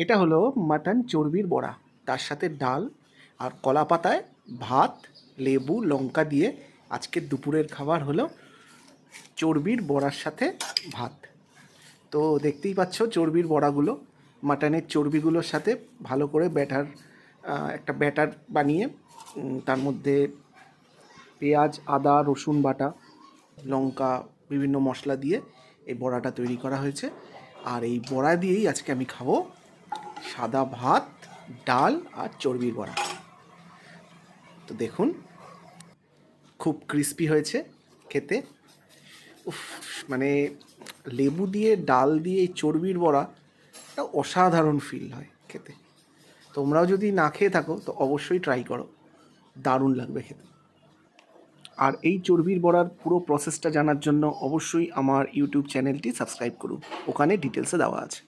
এটা হলো মাটন চর্বির বড়া, তার সাথে ডাল আর কলা পাতায় ভাত, লেবু, লঙ্কা দিয়ে আজকের দুপুরের খাবার হলো চর্বির বড়ার সাথে ভাত। তো দেখতেই পাচ্ছ চর্বির বড়াগুলো মাটনের চর্বিগুলোর সাথে ভালো করে একটা ব্যাটার বানিয়ে তার মধ্যে পেঁয়াজ, আদা, রসুন বাটা, লঙ্কা, বিভিন্ন মশলা দিয়ে এই বড়াটা তৈরি করা হয়েছে। আর এই বড়া দিয়েই আজকে আমি খাবো সাদা ভাত, ডাল আর চর্বির বড়া। তো দেখুন, খুব ক্রিস্পি হয়েছে খেতে। উফ, মানে লেবু দিয়ে ডাল দিয়ে এই চর্বির বড়া একটা অসাধারণ ফিল হয় খেতে। তোমরাও যদি না খেয়ে থাকো তো অবশ্যই ট্রাই করো, দারুণ লাগবে খেতে। আর এই চর্বির বড়ার পুরো প্রসেসটা জানার জন্য অবশ্যই আমার ইউটিউব চ্যানেলটি সাবস্ক্রাইব করুন, ওখানে ডিটেলসে দেওয়া আছে।